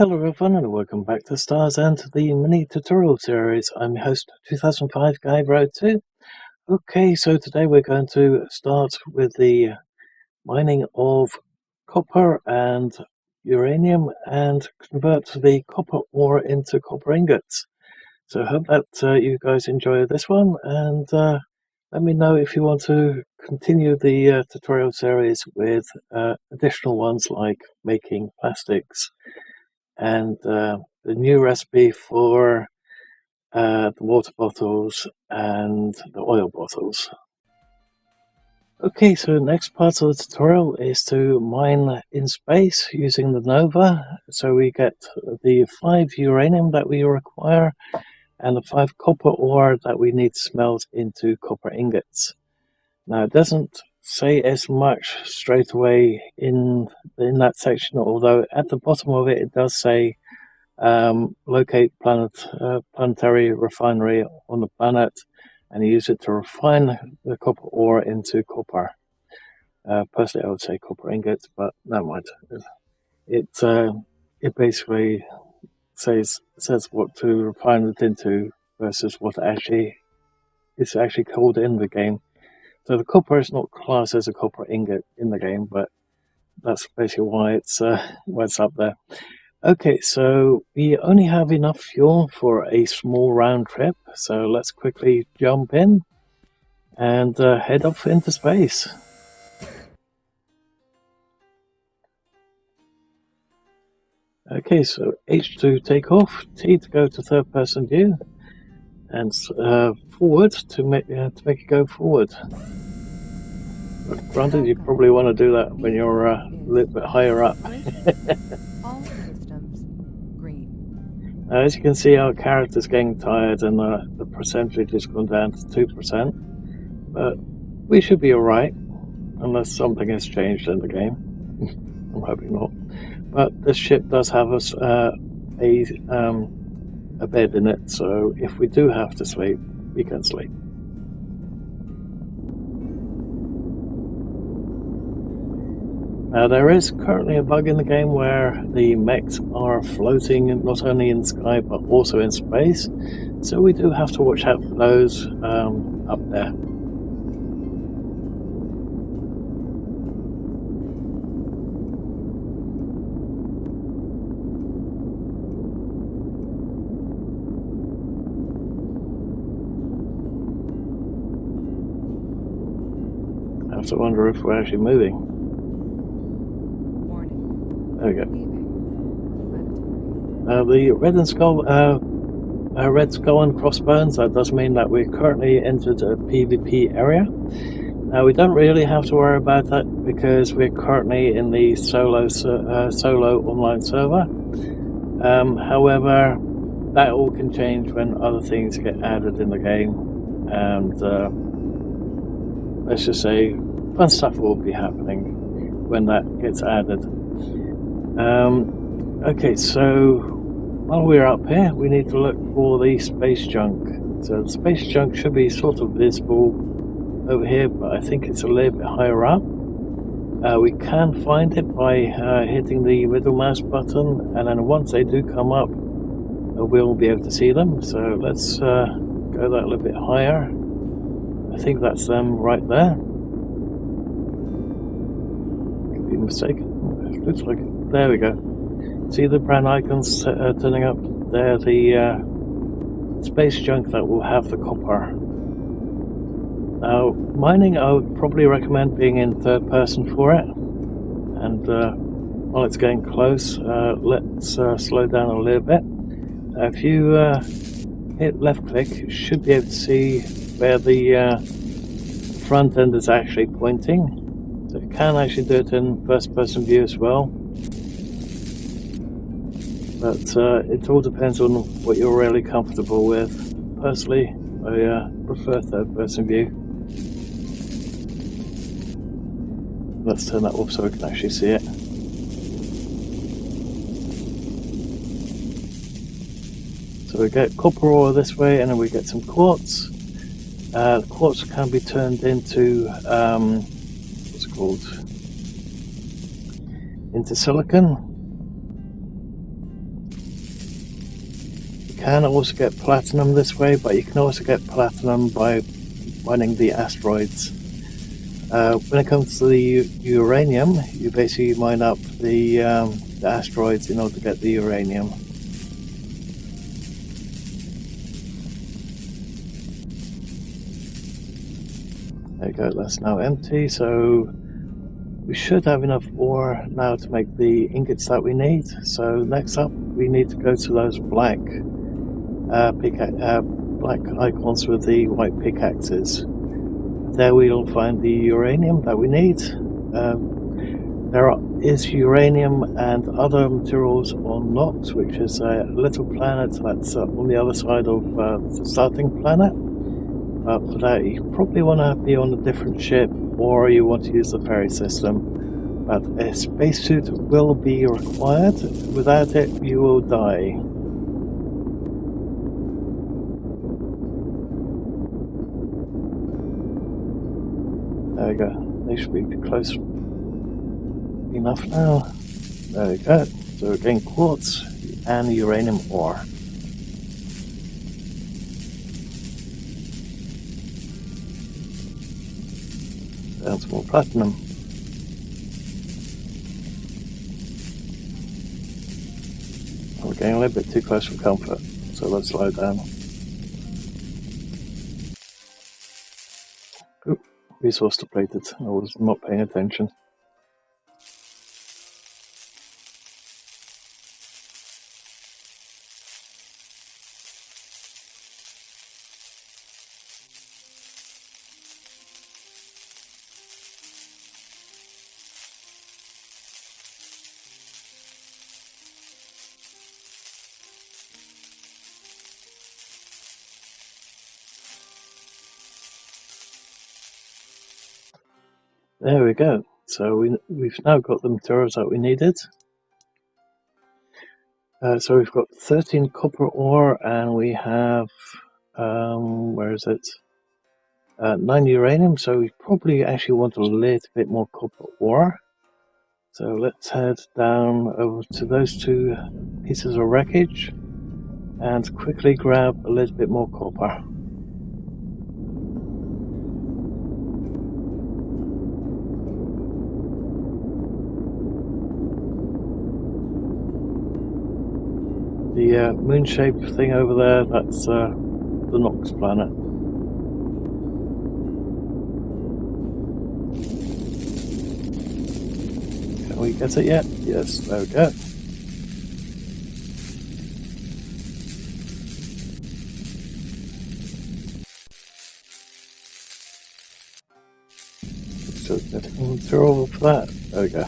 Hello everyone and welcome back to Stars and to the mini tutorial series. I'm your host 2005 Guy Road 2. Okay, so today we're going to start with the mining of copper and uranium and convert the copper ore into copper ingots. So I hope that you guys enjoy this one, and let me know if you want to continue the tutorial series with additional ones like making plastics and the new recipe for the water bottles and the oil bottles. Okay, so the next part of the tutorial is to mine in space using the Nova. So we get the 5 uranium that we require and the 5 copper ore that we need to smelt into copper ingots. Now it doesn't say as much straight away in that section, although at the bottom of it it does say locate planetary refinery on the planet and use it to refine the copper ore into copper. Personally, I would say copper ingots, but never mind. It basically says what to refine it into versus what is actually called in the game. So the copper is not classed as a copper ingot in the game, but that's basically why it's up there. Okay, so we only have enough fuel for a small round trip, so let's quickly jump in and head off into space. Okay, so H to take off, T to go to third person view, and forward to make it go forward. But granted, you probably want to do that when you're a little bit higher up. All systems green. As you can see, our character's getting tired and the percentage has gone down to 2%, but we should be alright, unless something has changed in the game. I'm hoping not. But this ship does have us a bed in it, so if we do have to sleep, we can sleep. Now there is currently a bug in the game where the mechs are floating not only in the sky but also in space, so we do have to watch out for those up there. I have to wonder if we're actually moving. Warning. There we go. Leaving. The red skull and crossbones, that does mean that we're currently entered a PvP area. Now we don't really have to worry about that because we're currently in the solo online server. However, that all can change when other things get added in the game, and let's just say fun stuff will be happening when that gets added. Okay, so while we're up here, we need to look for the space junk. So the space junk should be sort of visible over here, but I think it's a little bit higher up. We can find it by hitting the middle mouse button, and then once they do come up, we'll be able to see them. So let's go that a little bit higher. I think that's them right there. Could be mistaken. Looks like it. There we go. See the brown icons turning up? They're the space junk that will have the copper. Now, mining, I would probably recommend being in third person for it. And while it's getting close, let's slow down a little bit. If you hit left click, you should be able to see where the front end is actually pointing. So you can actually do it in first person view as well. But it all depends on what you're really comfortable with. Personally, I prefer third person view. Let's turn that off so we can actually see it. So we get copper ore this way, and then we get some quartz. Quartz can be turned into what's it called? Into silicon. can also get platinum this way, but you can also get platinum by mining the asteroids. When it comes to the uranium, you basically mine up the asteroids in order to get the uranium. There you go, that's now empty, so we should have enough ore now to make the ingots that we need. So next up, we need to go to those black icons with the white pickaxes. There we'll find the uranium that we need. There is uranium and other materials on Nox, which is a little planet that's on the other side of the starting planet. But for that, you probably want to be on a different ship, or you want to use the ferry system. But a spacesuit will be required. Without it, you will die. There we go. They should be close enough now. There we go. So we're getting quartz and uranium ore. That's more platinum. We're getting a little bit too close for comfort, so let's slow down. Oop, resource depleted. I was not paying attention. There we go. So we've now got the materials that we needed. So we've got 13 copper ore, and we have where is it? 9 uranium. So we probably actually want a little bit more copper ore. So let's head down over to those two pieces of wreckage and quickly grab a little bit more copper. The moon-shaped thing over there, that's the Nox planet. Can we get it yet? Yes, there we go. So getting material for that. There we go.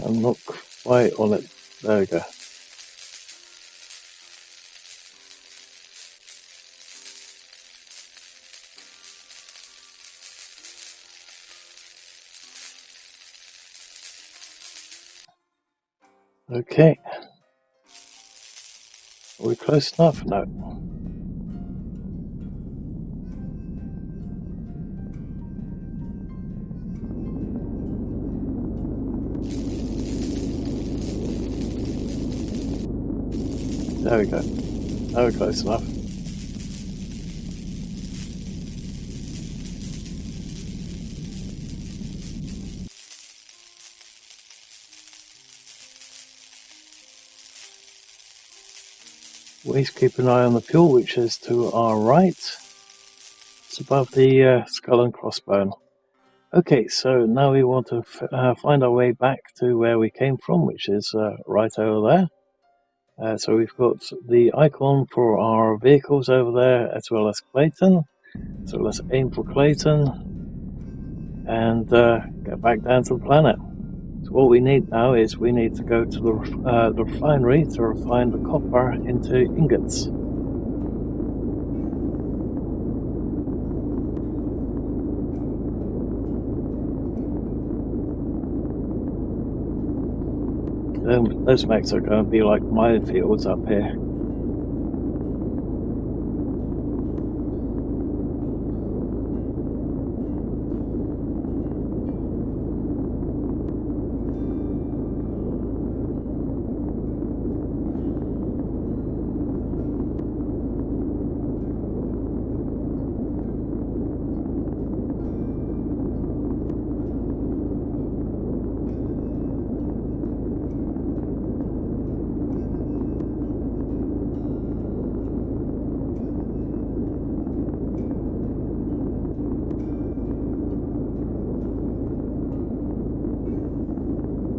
I'm not quite on it. There we go. Okay. Are we close enough? No. There we go. Now we're close enough. Always keep an eye on the fuel, which is to our right. It's above the skull and crossbone. Okay, so now we want to find our way back to where we came from, which is right over there. So we've got the icon for our vehicles over there, as well as Clayton. So let's aim for Clayton and get back down to the planet. So what we need now is we need to go to the refinery to refine the copper into ingots. Those mechs are going to be like minefields up here.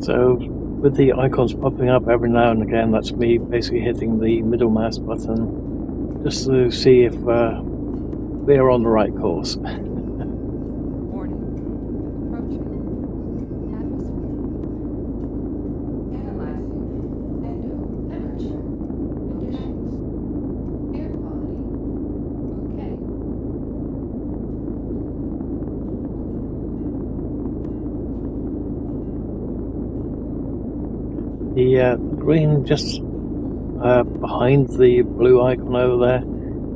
So with the icons popping up every now and again, that's me basically hitting the middle mouse button just to see if we're on the right course. Warning. Approaching. Atmosphere. Analyzing. Endo temperature. Conditions. Air quality. Okay. The green just behind the blue icon over there,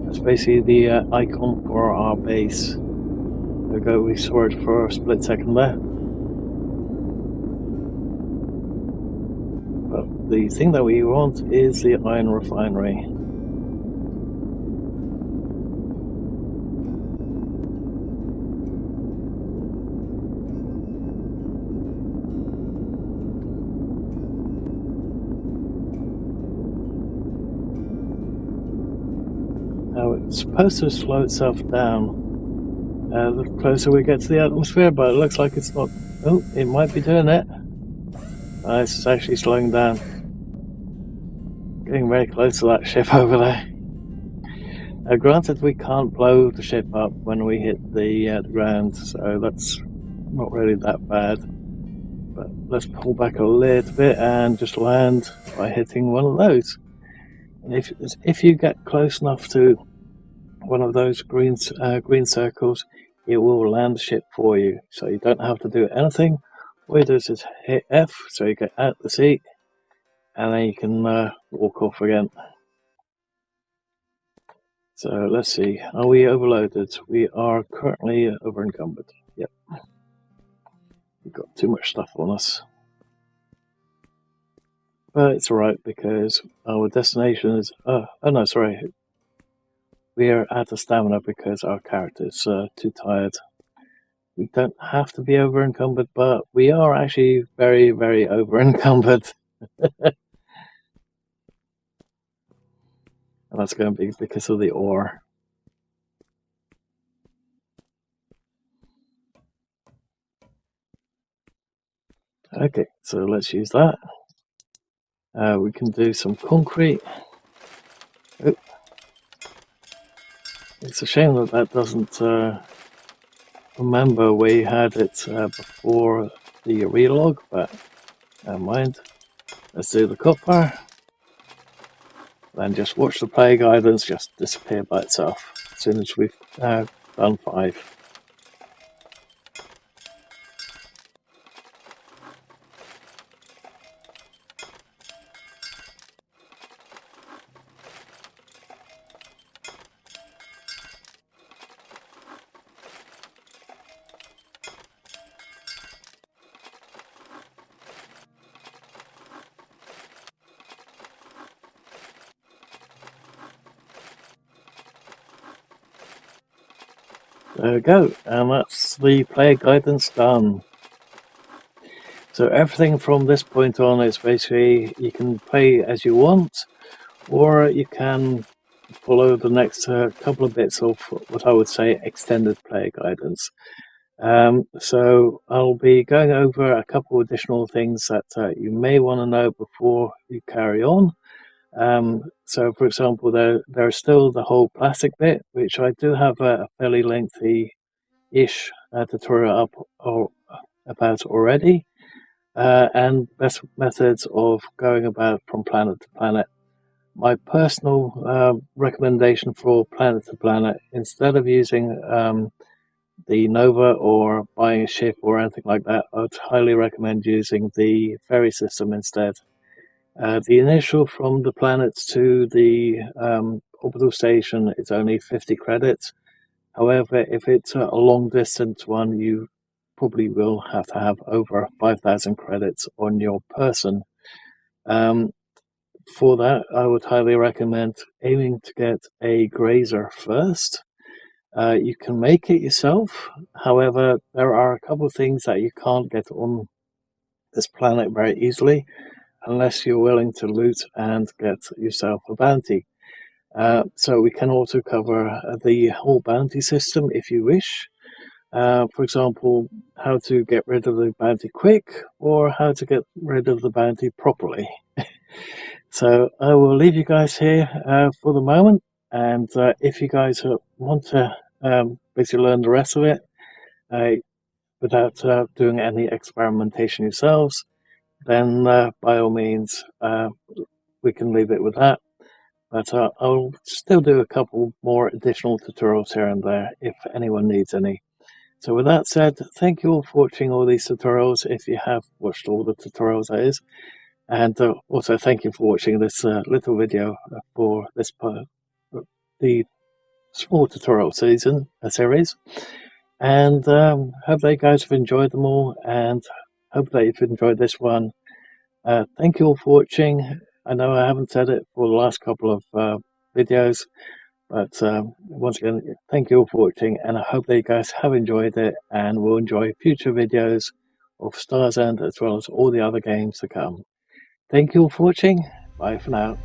that's basically the icon for our base. There we go, we saw it for a split second there. But the thing that we want is the iron refinery. Now it's supposed to slow itself down the closer we get to the atmosphere, but it looks like it's not. Oh, it might be doing it. It's actually slowing down. Getting very close to that ship over there. Granted, we can't blow the ship up when we hit the ground, so that's not really that bad. But let's pull back a little bit and just land by hitting one of those. And if you get close enough to one of those green circles, it will land the ship for you. So you don't have to do anything. All you do is just hit F, so you get out the seat, and then you can walk off again. So let's see, are we overloaded? We are currently over encumbered. Yep. We've got too much stuff on us. But it's alright because our destination is... oh no, sorry. We are out of stamina because our character's too tired. We don't have to be over encumbered, but we are actually very, very over encumbered. And that's going to be because of the ore. Okay, so let's use that. We can do some concrete. Oh. It's a shame that that doesn't remember we had it before the relog, but never mind. Let's do the copper. Then just watch the play guidance just disappear by itself as soon as we've done 5. There we go, and that's the player guidance done. So everything from this point on is basically you can play as you want, or you can follow the next couple of bits of what I would say extended player guidance. So I'll be going over a couple of additional things that you may want to know before you carry on. So for example, there's still the whole plastic bit, which I do have a fairly lengthy-ish tutorial up about already, and best methods of going about from planet to planet. My personal recommendation for planet to planet, instead of using the Nova or buying a ship or anything like that, I'd highly recommend using the ferry system instead. The initial from the planets to the orbital station is only 50 credits. However, if it's a long distance one, you probably will have to have over 5,000 credits on your person. For that, I would highly recommend aiming to get a grazer first. You can make it yourself. However, there are a couple of things that you can't get on this planet very easily unless you're willing to loot and get yourself a bounty. So we can also cover the whole bounty system if you wish. For example, how to get rid of the bounty quick or how to get rid of the bounty properly. So I will leave you guys here for the moment. And if you guys want to basically learn the rest of it uh, without doing any experimentation yourselves, then by all means, we can leave it with that. But I'll still do a couple more additional tutorials here and there if anyone needs any. So with that said, thank you all for watching all these tutorials, if you have watched all the tutorials that is. And also thank you for watching this little video for this part, the small tutorial series. And hope that you guys have enjoyed them all, and hope that you've enjoyed this one. Thank you all for watching. I know I haven't said it for the last couple of videos, but once again, thank you all for watching, and I hope that you guys have enjoyed it and will enjoy future videos of Stars End as well as all the other games to come. Thank you all for watching. Bye for now.